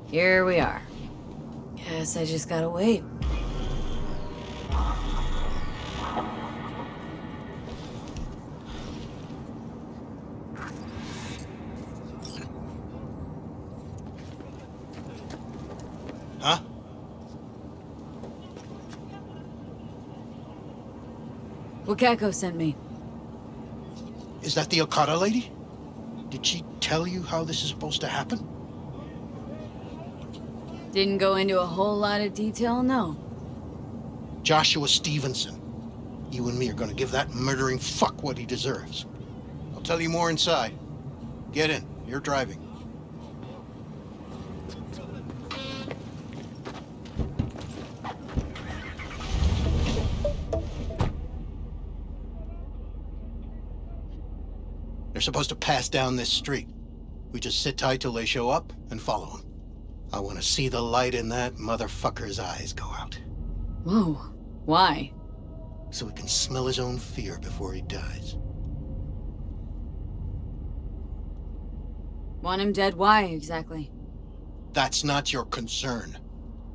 here we are. Guess I just gotta wait. Huh? Wakako sent me. Is that the Okada lady? Did she tell you how this is supposed to happen? Didn't go into a whole lot of detail, no. Joshua Stephenson. You and me are gonna give that murdering fuck what he deserves. I'll tell you more inside. Get in. You're driving. They're supposed to pass down this street. We just sit tight till they show up and follow them. I want to see the light in that motherfucker's eyes go out. Whoa. Why? So he can smell his own fear before he dies. Want him dead? Why, exactly? That's not your concern.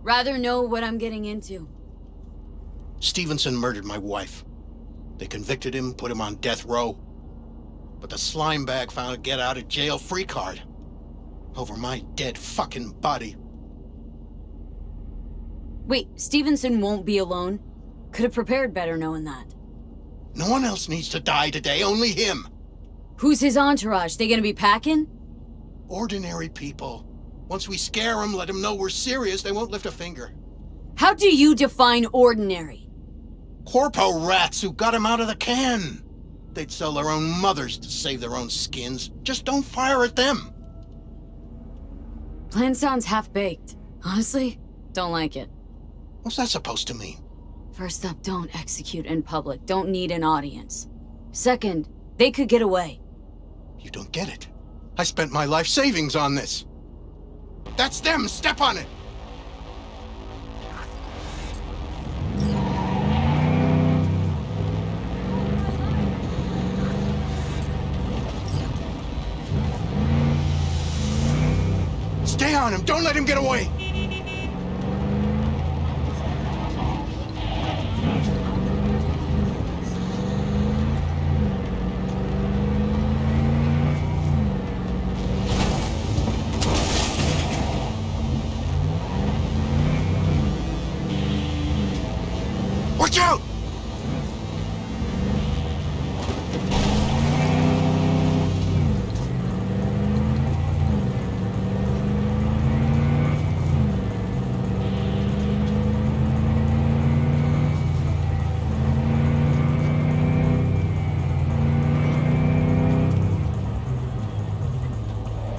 Rather know what I'm getting into. Stephenson murdered my wife. They convicted him, put him on death row. But the slime bag found a get-out-of-jail-free card. Over my dead fucking body. Wait, Stephenson won't be alone? Could have prepared better knowing that. No one else needs to die today, only him. Who's his entourage? They gonna be packing? Ordinary people. Once we scare them, let them know we're serious, they won't lift a finger. How do you define ordinary? Corpo rats who got him out of the can. They'd sell their own mothers to save their own skins. Just don't fire at them. Plan sounds half-baked. Honestly, don't like it. What's that supposed to mean? First up, don't execute in public. Don't need an audience. Second, they could get away. You don't get it. I spent my life savings on this. That's them! Step on it! Stay on him! Don't let him get away! Watch out!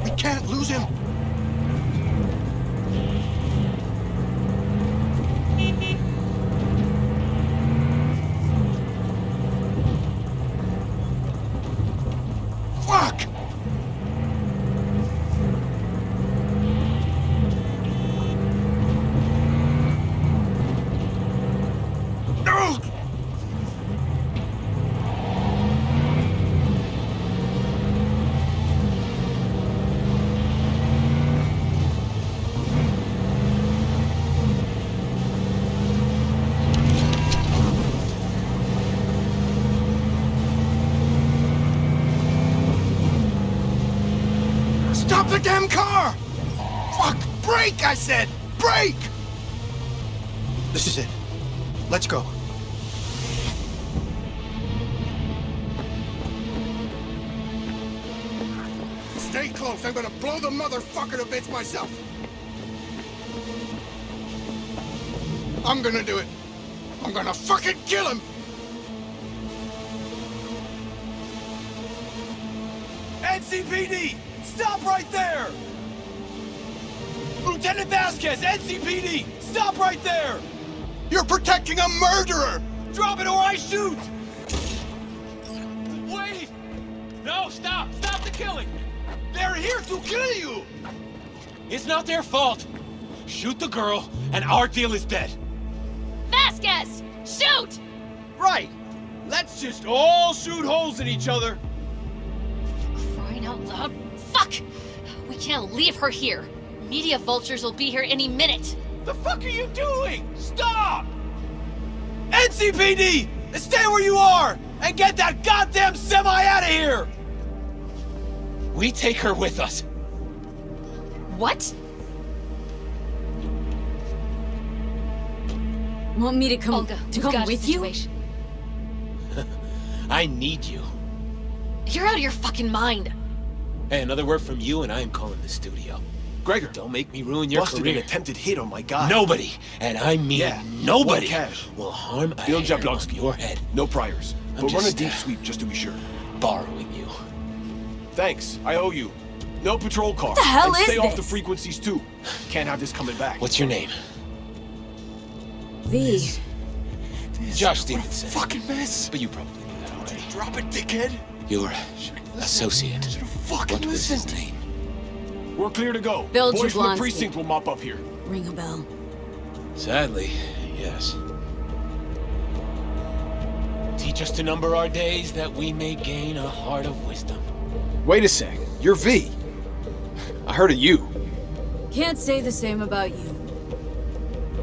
We can't lose him. Fuck! No! Stop the damn car! Fuck! Brake, I said! Brake! This is it. Let's go. Stay close. I'm gonna blow the motherfucker to bits myself. I'm gonna do it. I'm gonna fucking kill him! NCPD! Stop right there! Lieutenant Vasquez, NCPD! Stop right there! You're protecting a murderer! Drop it or I shoot! Wait! No, stop! Stop the killing! They're here to kill you! It's not their fault. Shoot the girl, and our deal is dead. Vasquez! Shoot! Right! Let's just all shoot holes in each other. Crying out loud. Fuck! We can't leave her here. Media vultures will be here any minute. The fuck are you doing? Stop! NCPD! Stay where you are! And get that goddamn semi out of here! We take her with us. What? Want me to come Olga, to we've come got a with you? situation. I need you. You're out of your fucking mind. Hey, another word from you and I am calling the studio. Gregor, Don't make me ruin your busted career. an attempted hit on my guy. Nobody, and I mean Yeah, nobody, one cash. will harm a Bill hair on Jablonski. your head. No priors. I'm But run a just, deep sweep just to be sure. Borrowing you. Thanks, I owe you. No patrol car. What the hell and is stay off the this? frequencies too. Can't have this coming back. What's your name? V. Josh Stephenson. Fucking mess. But you probably knew that already. Drop it, dickhead. Your associate. Should've fucking What was his listened. name? We're clear to go. Bill Boys from Jablonski. the precinct will mop up here. Ring a bell. Sadly, yes. Teach us to number our days that we may gain a heart of wisdom. Wait a sec. You're V. I heard of you. Can't say the same about you.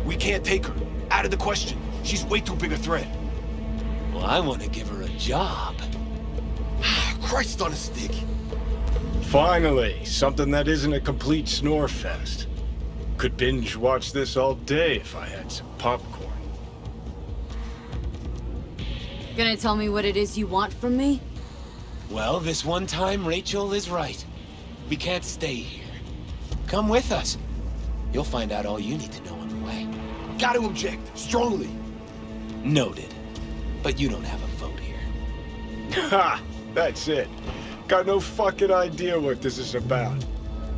We can't take her. Out of the question. She's way too big a threat. Well, I want to give her a job. Christ on a stick. Finally, something that isn't a complete snore fest. Could binge watch this all day if I had some popcorn. Gonna tell me what it is you want from me? Well, this one time, Rachel is right. We can't stay here. Come with us. You'll find out all you need to know on the way. Gotta object. Strongly. Noted. But you don't have a vote here. Ha! That's it. Got no fucking idea what this is about.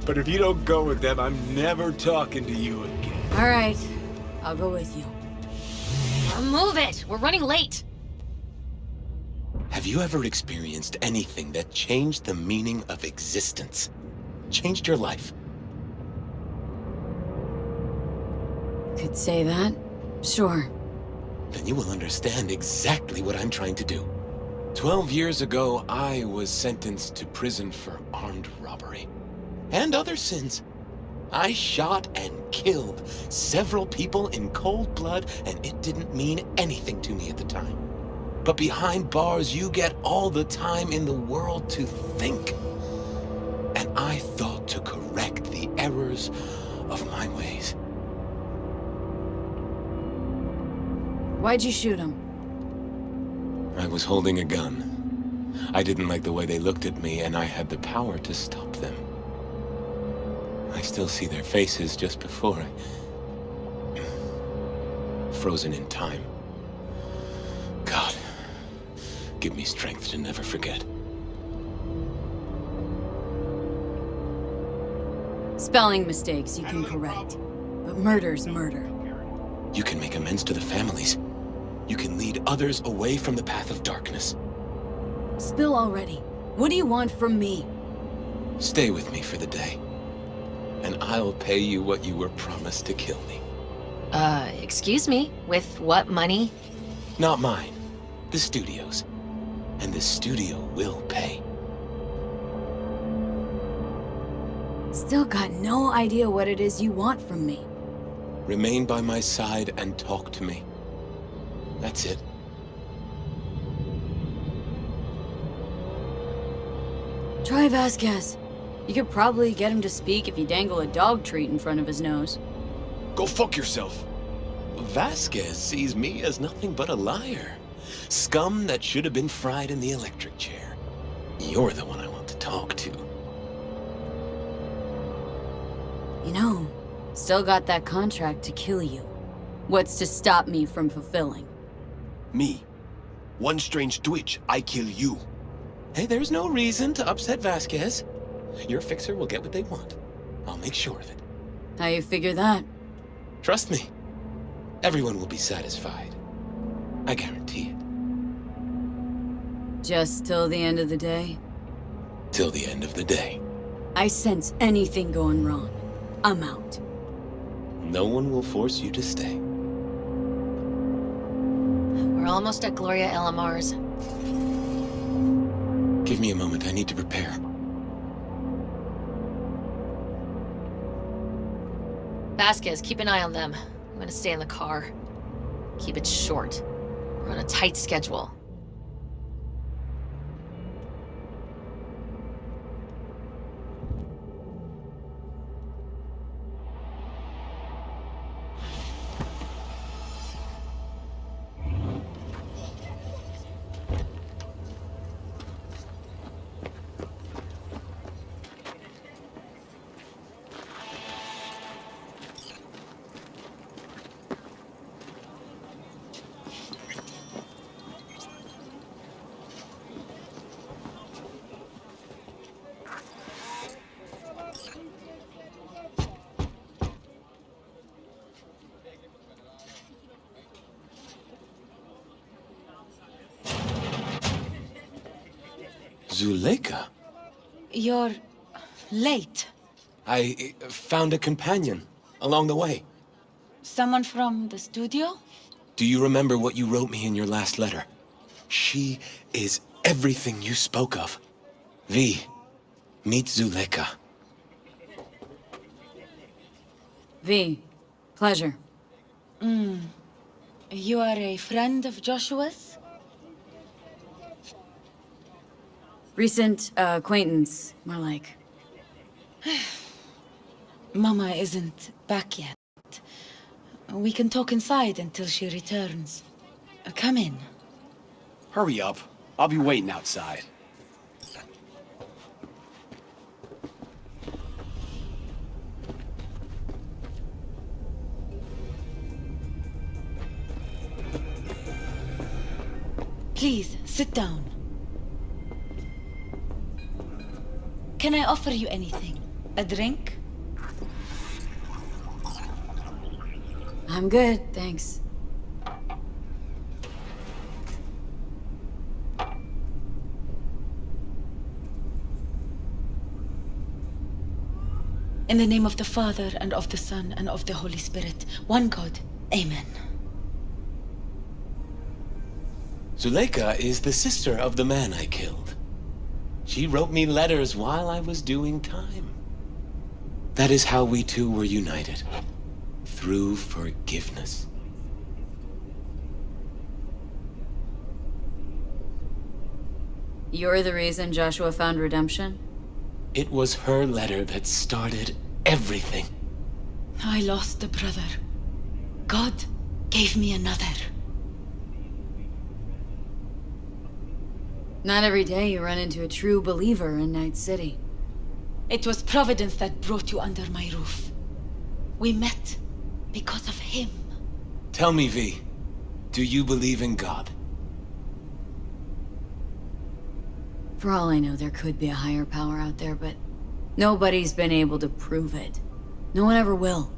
But if you don't go with them, I'm never talking to you again. All right, I'll go with you. Move it! We're running late! Have you ever experienced anything that changed the meaning of existence? Changed your life? Could say that. Sure. Then you will understand exactly what I'm trying to do. 12 years ago, I was sentenced to prison for armed robbery. And other sins. I shot and killed several people in cold blood, and it didn't mean anything to me at the time. But behind bars, you get all the time in the world to think. And I thought to correct the errors of my ways. Why'd you shoot him? I was holding a gun. I didn't like the way they looked at me, and I had the power to stop them. I still see their faces just before I... Frozen in time. God, give me strength to never forget. Spelling mistakes you can correct. But murder's murder. You can make amends to the families. You can lead others away from the path of darkness. Spill already. What do you want from me? Stay with me for the day, and I'll pay you what you were promised to kill me. Excuse me? With what money? Not mine. The studio's. And the studio will pay. Still got no idea what it is you want from me. Remain by my side and talk to me. That's it. Try Vasquez. You could probably get him to speak if you dangle a dog treat in front of his nose. Go fuck yourself. Vasquez sees me as nothing but a liar. Scum that should have been fried in the electric chair. You're the one I want to talk to. You know, still got that contract to kill you. What's to stop me from fulfilling? Me. One strange twitch, I kill you. Hey, there's no reason to upset Vasquez. Your fixer will get what they want. I'll make sure of it. How you figure that? Trust me. Everyone will be satisfied. I guarantee it. Just till the end of the day? Till the end of the day. I sense anything going wrong. I'm out. No one will force you to stay. We're almost at Gloria LMR's. Give me a moment, I need to prepare. Vasquez, keep an eye on them. I'm gonna stay in the car. Keep it short. We're on a tight schedule. Zuleika? You're late. I found a companion along the way. Someone from the studio? Do you remember what you wrote me in your last letter? She is everything you spoke of. V, meet Zuleika. V, pleasure. You are a friend of Joshua's? Recent acquaintance, more like. Mama isn't back yet. We can talk inside until she returns. Come in. Hurry up. I'll be waiting outside. Please, sit down. Can I offer you anything? A drink? I'm good, thanks. In the name of the Father, and of the Son, and of the Holy Spirit, one God. Amen. Zuleika is the sister of the man I killed. She wrote me letters while I was doing time. That is how we two were united. Through forgiveness. You're the reason Joshua found redemption? It was her letter that started everything. I lost a brother. God gave me another. Not every day you run into a true believer in Night City. It was Providence that brought you under my roof. We met because of him. Tell me, V, do you believe in God? For all I know, there could be a higher power out there, but nobody's been able to prove it. No one ever will.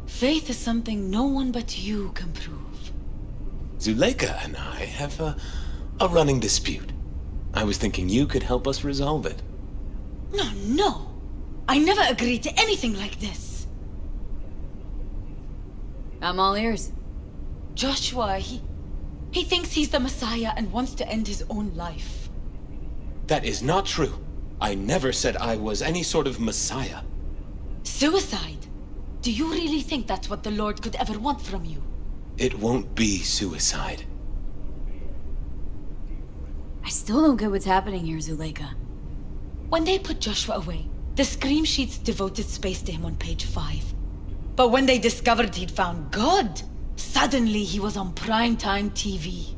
Faith is something no one but you can prove. Zuleika and I have a running dispute. I was thinking you could help us resolve it. No. I never agreed to anything like this. I'm all ears. Joshua, he thinks he's the Messiah and wants to end his own life. That is not true. I never said I was any sort of Messiah. Suicide? Do you really think that's what the Lord could ever want from you? It won't be suicide. I still don't get what's happening here, Zuleika. When they put Joshua away, the scream sheets devoted space to him on page 5. But when they discovered he'd found God, suddenly he was on primetime TV.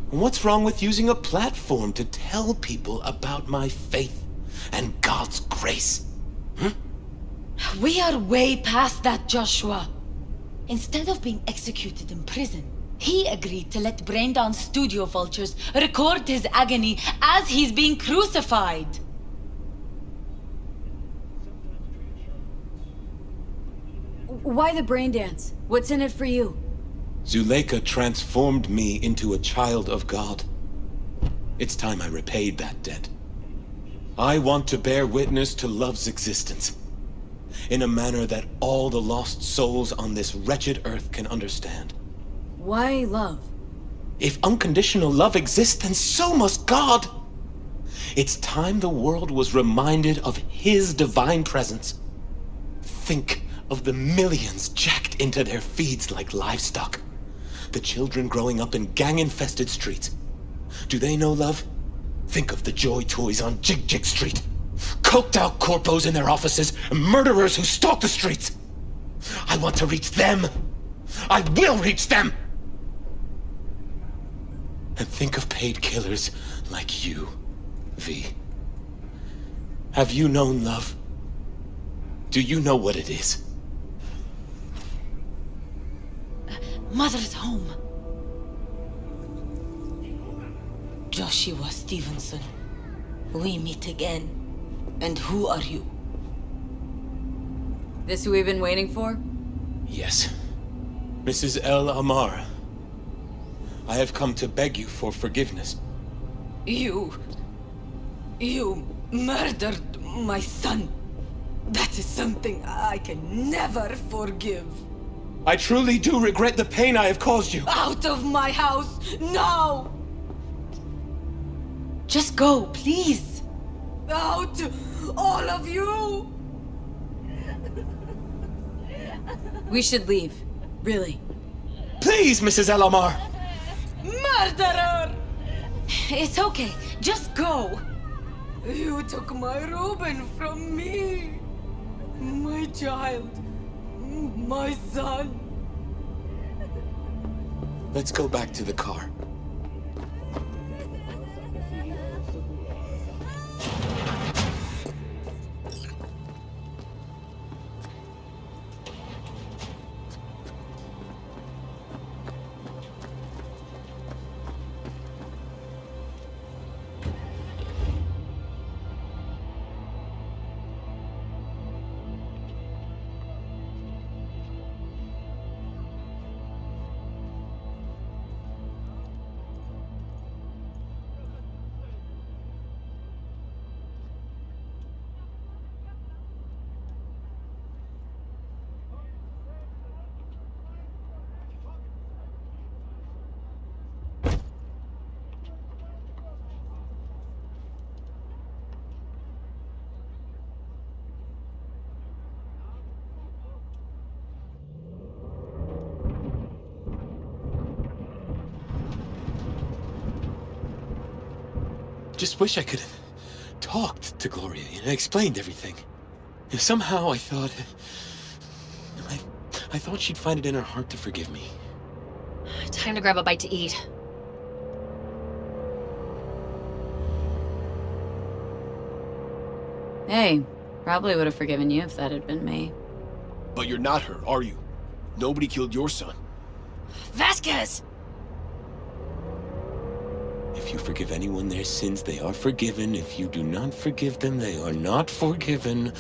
What's wrong with using a platform to tell people about my faith and God's grace? We are way past that, Joshua. Instead of being executed in prison, he agreed to let brain-down studio vultures record his agony as he's being crucified. Why the brain dance? What's in it for you? Zuleika transformed me into a child of God. It's time I repaid that debt. I want to bear witness to love's existence, in a manner that all the lost souls on this wretched earth can understand. Why love? If unconditional love exists, then so must God. It's time the world was reminded of His divine presence. Think of the millions jacked into their feeds like livestock. The children growing up in gang-infested streets. Do they know love? Think of the Joy Toys on Jig Jig Street. Coked-out corpos in their offices, and murderers who stalk the streets. I want to reach them. I will reach them! And think of paid killers like you, V. Have you known love? Do you know what it is? Mother's home. Joshua Stephenson. We meet again. And who are you? This who we've been waiting for? Yes. Mrs. El Amar. I have come to beg you for forgiveness. You murdered my son. That is something I can never forgive. I truly do regret the pain I have caused you. Out of my house, now! Just go, please. Out, all of you! We should leave. Really. Please, Mrs. El Amar! Murderer! It's okay, just go. You took my Reuben from me. My child. My son. Let's go back to the car. Just wish I could have talked to Gloria and explained everything. Somehow I thought she'd find it in her heart to forgive me. Time to grab a bite to eat. Hey, probably would have forgiven you if that had been me. But you're not her, are you? Nobody killed your son. Vasquez! If you forgive anyone their sins, they are forgiven. If you do not forgive them, they are not forgiven.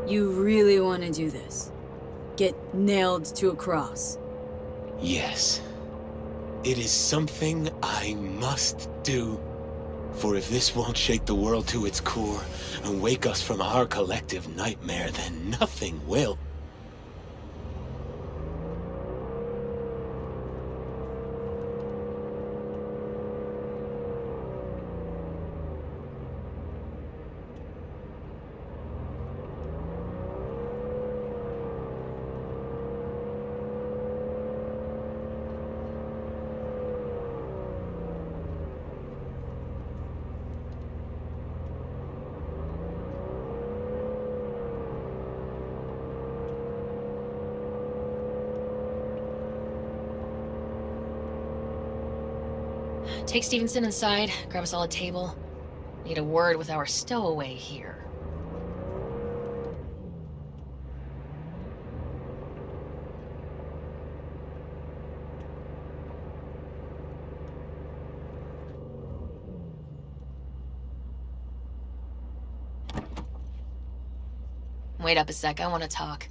You really want to do this? Get nailed to a cross? Yes. It is something I must do. For if this won't shake the world to its core and wake us from our collective nightmare, then nothing will. Take Stephenson inside, grab us all a table. Need a word with our stowaway here. Wait up a sec, I want to talk.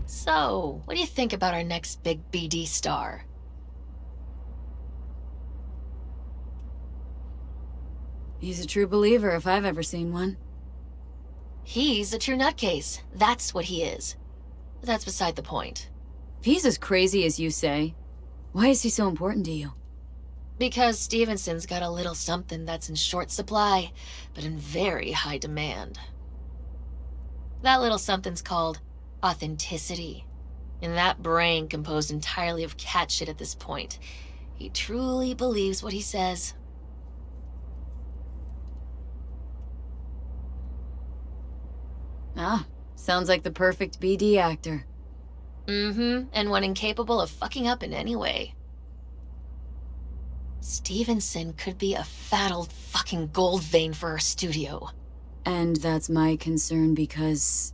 So, what do you think about our next big BD star? He's a true believer if I've ever seen one. He's a true nutcase. That's what he is. But that's beside the point. If he's as crazy as you say, why is he so important to you? Because Stephenson's got a little something that's in short supply, but in very high demand. That little something's called authenticity. And that brain composed entirely of cat shit at this point. He truly believes what he says. Ah, sounds like the perfect BD actor. And one incapable of fucking up in any way. Stephenson could be a fat old fucking gold vein for our studio. And that's my concern because...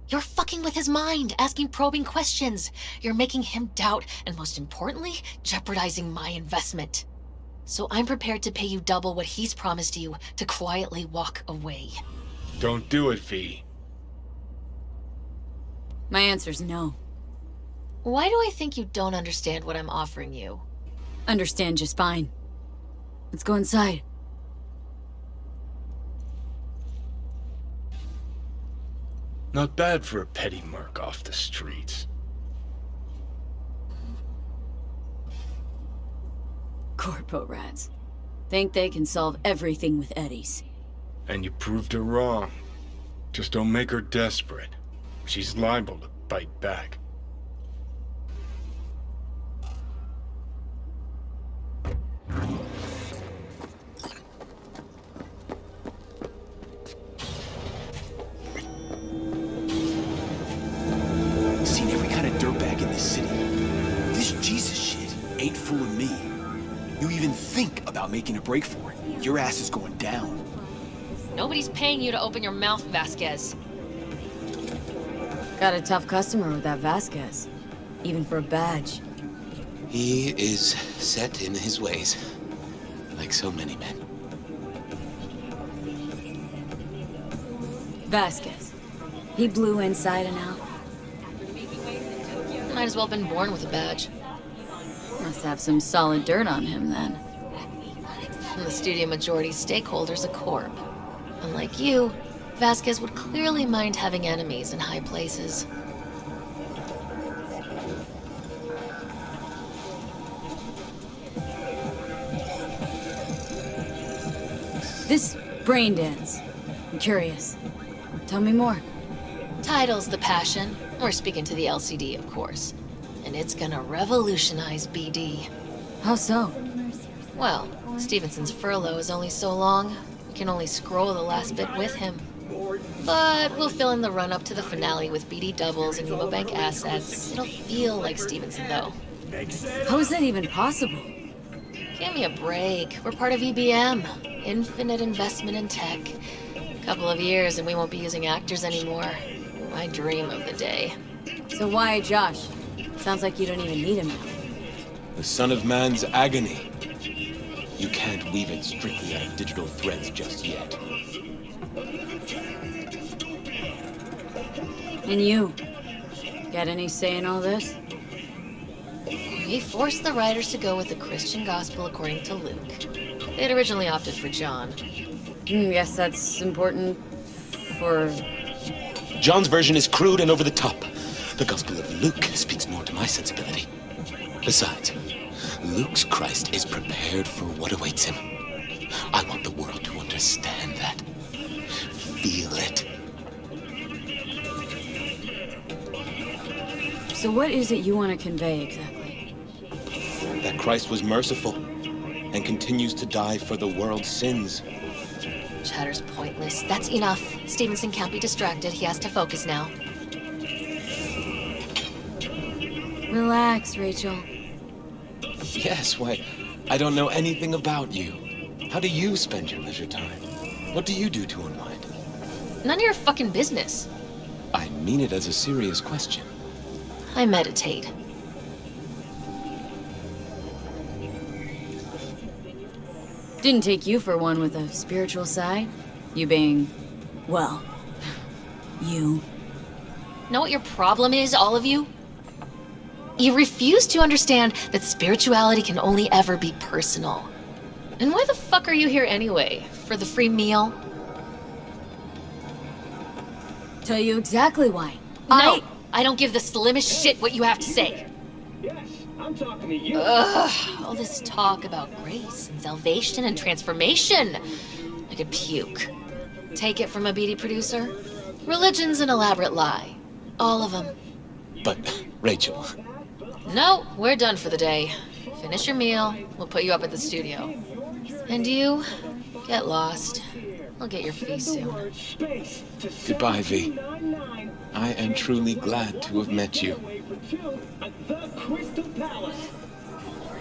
You're fucking with his mind, asking probing questions. You're making him doubt, and most importantly, jeopardizing my investment. So I'm prepared to pay you double what he's promised you to quietly walk away. Don't do it, V. My answer's no. Why do I think you don't understand what I'm offering you? Understand just fine. Let's go inside. Not bad for a petty merc off the streets. Corpo rats. Think they can solve everything with eddies. And you proved her wrong. Just don't make her desperate. She's liable to bite back. Seen every kind of dirtbag in this city. This Jesus shit ain't fooling me. You even think about making a break for it, your ass is going down. Nobody's paying you to open your mouth, Vasquez. Got a tough customer with that Vasquez. Even for a badge. He is set in his ways, like so many men. Vasquez. He blew inside and out. Might as well have been born with a badge. Must have some solid dirt on him then. And the studio majority stakeholder's a corp. Unlike you, Vasquez would clearly mind having enemies in high places. This brain dance. I'm curious. Tell me more. Title's the passion. We're speaking to the LCD, of course. And it's gonna revolutionize BD. How so? Well, Stephenson's furlough is only so long. We can only scroll the last bit with him. But we'll fill in the run-up to the finale with BD doubles and Emobank assets. It'll feel like Stephenson, though. How is that even possible? Give me a break. We're part of EBM. Infinite investment in tech. Couple of years and we won't be using actors anymore. My dream of the day. So why Josh? Sounds like you don't even need him now. The son of man's agony. You can't weave it strictly out of digital threads just yet. And you? Got any say in all this? We forced the writers to go with the Christian gospel according to Luke. They'd originally opted for John. Yes, that's important for... John's version is crude and over the top. The Gospel of Luke speaks more to my sensibility. Besides, Luke's Christ is prepared for what awaits him. I want the world to understand that. Feel it. So what is it you want to convey exactly? That Christ was merciful and continues to die for the world's sins. Chatter's pointless. That's enough. Stephenson can't be distracted. He has to focus now. Relax, Rachel. Yes, why, I don't know anything about you. How do you spend your leisure time? What do you do to unwind? None of your fucking business. I mean it as a serious question. I meditate. Didn't take you for one with a spiritual side. You being, well, you. Know what your problem is, all of you? You refuse to understand that spirituality can only ever be personal. And why the fuck are you here anyway? For the free meal? Tell you exactly why. No, I don't give the slimmest shit what you have to say. Yes, Ugh, all this talk about grace and salvation and transformation. I could puke. Take it from a beady producer. Religion's an elaborate lie. All of them. But, Rachel, No, we're done for the day. Finish your meal. We'll put you up at the studio. And you, get lost. I'll get your fee soon. goodbye, V. I am truly glad to have met you. The Crystal Palace.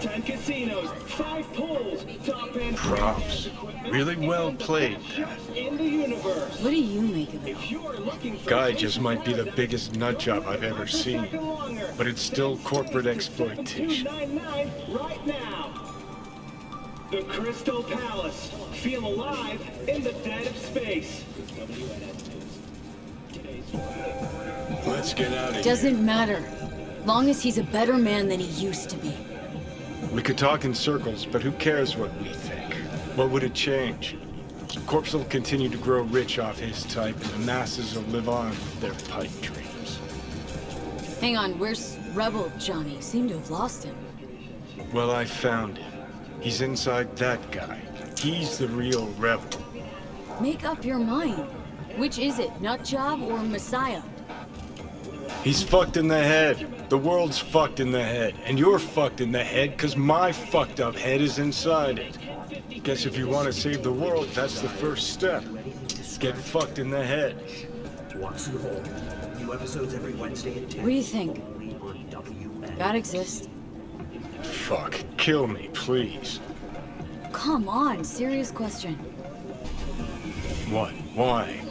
10 casinos, 5 pools, top end Props. Really well played, Dad. in the universe. What do you make of it? If you're looking for Guy just might be the biggest nut job I've ever seen. But it's still corporate exploitation. $2.99 right now. The Crystal Palace. Feel alive in the dead of space. Let's get out of here. Doesn't matter. Long as he's a better man than he used to be. We could talk in circles, but who cares what we think? What would it change? Corpse will continue to grow rich off his type, and the masses will live on with their pipe dreams. Hang on, where's Rebel Johnny? Seem to have lost him. Well, I found him. He's inside that guy. He's the real rebel. Make up your mind. Which is it, Nutjob or Messiah? He's fucked in the head. The world's fucked in the head. And you're fucked in the head because my fucked up head is inside it. Guess if you want to save the world, that's the first step. Get fucked in the head. What do you think? God exists? Fuck. Kill me, please. Come on, serious question. What? Why?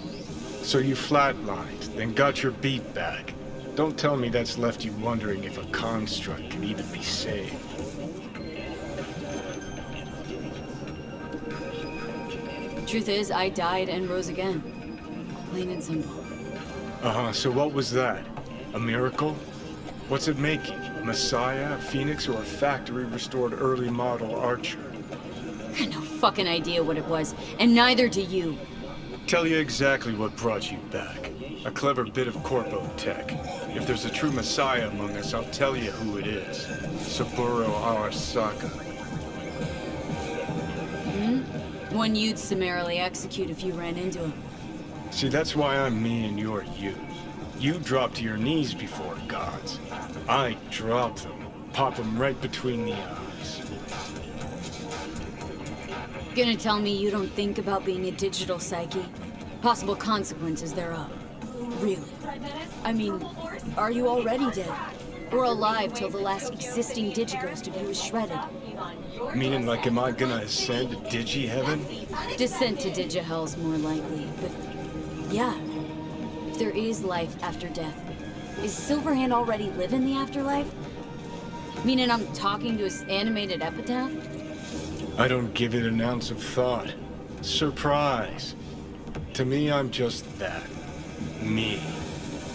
So you flatlined, then got your beat back. Don't tell me that's left you wondering if a construct can even be saved. Truth is, I died and rose again. Plain and simple. Uh-huh, so what was that? A miracle? What's it making? A messiah, a phoenix, or a factory-restored early model archer? I got no fucking idea what it was, and neither do you. Tell you exactly what brought you back. A clever bit of corpo tech. If there's a true messiah among us, I'll tell you who it is. Saburo Arasaka. One you'd summarily execute if you ran into him. See, that's why I'm me and you're you. You drop to your knees before gods. I drop them. Pop them right between the eyes. Gonna tell me you don't think about being a digital psyche? Possible consequences thereof. Really? I mean, are you already dead? Or alive till the last existing digighost of you is shredded? Meaning, like, am I gonna ascend to digi-heaven? Descent to digihell's more likely, but yeah. If there is life after death, is Silverhand already living the afterlife? Meaning I'm talking to his animated epitaph? I don't give it an ounce of thought. Surprise. To me, I'm just that. Me.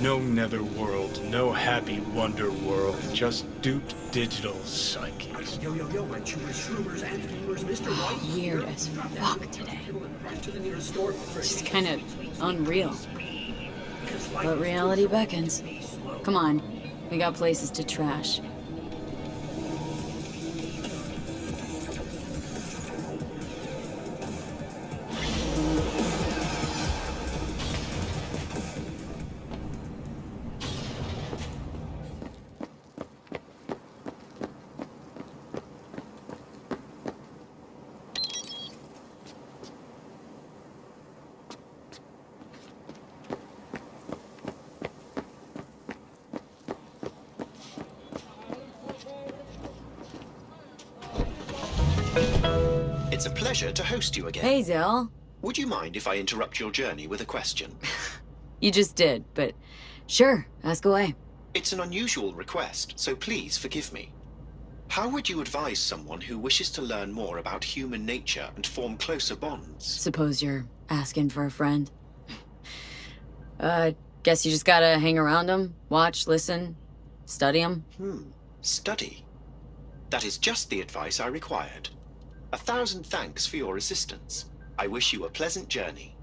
No netherworld, no happy wonder world, just duped digital psyches. Weird as fuck today. Just kind of unreal. But reality beckons. Come on, we got places to trash. It's a pleasure to host you again. Hey, Zell. Would you mind if I interrupt your journey with a question? You just did, but sure, ask away. It's an unusual request, so please forgive me. How would you advise someone who wishes to learn more about human nature and form closer bonds? Suppose you're asking for a friend. Guess you just gotta hang around them, watch, listen, study them. Study? That is just the advice I required. 1,000 thanks for your assistance. I wish you a pleasant journey.